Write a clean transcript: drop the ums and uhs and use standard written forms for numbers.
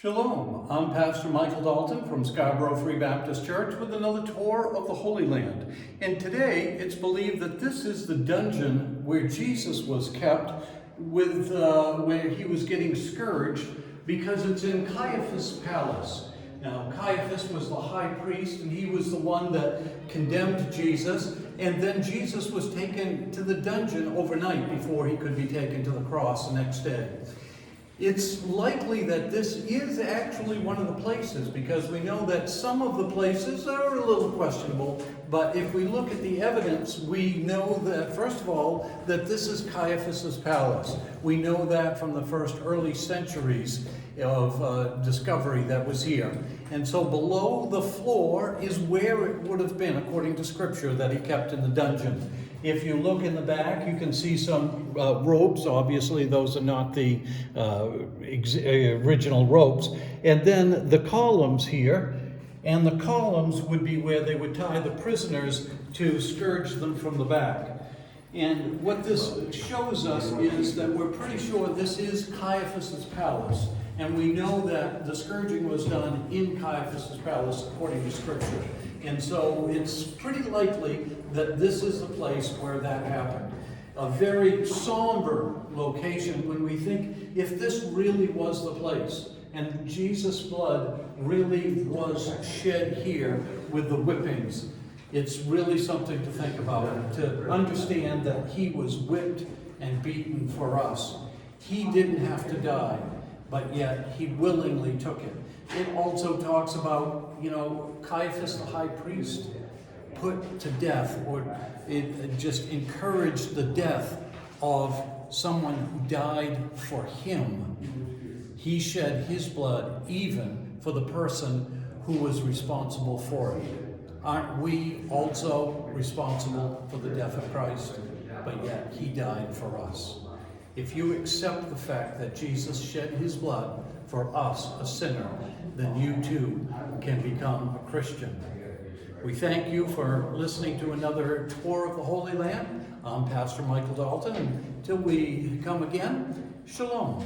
Shalom, I'm Pastor Michael Dalton from Scarborough Free Baptist Church with another tour of the Holy Land. And today it's believed that this is the dungeon where Jesus was kept where he was getting scourged, because it's in Caiaphas Palace. Now, Caiaphas was the high priest, and he was the one that condemned Jesus, and then Jesus was taken to the dungeon overnight before he could be taken to the cross the next day. It's likely that this is actually one of the places, because we know that some of the places are a little questionable, but if we look at the evidence, we know that, first of all, that this is Caiaphas Palace. We know that from the first early centuries of discovery that was here. And so below the floor is where it would have been, according to Scripture, that he kept in the dungeon. If you look in the back, you can see some ropes. Obviously, those are not the original ropes. And then the columns here, and the columns would be where they would tie the prisoners to scourge them from the back. And what this shows us is that we're pretty sure this is Caiaphas' palace. And we know that the scourging was done in Caiaphas' palace according to Scripture. And so it's pretty likely that this is the place where that happened. A very somber location when we think, if this really was the place, and Jesus' blood really was shed here with the whippings, it's really something to think about, to understand that he was whipped and beaten for us. He didn't have to die, but yet he willingly took it. It also talks about, Caiaphas the high priest put to death, or it just encouraged the death of someone who died for him. He shed his blood even for the person who was responsible for it. Aren't we also responsible for the death of Christ? But yet he died for us. If you accept the fact that Jesus shed his blood for us, a sinner, then you too can become a Christian. We thank you for listening to another tour of the Holy Land. I'm Pastor Michael Dalton, and until we come again, shalom.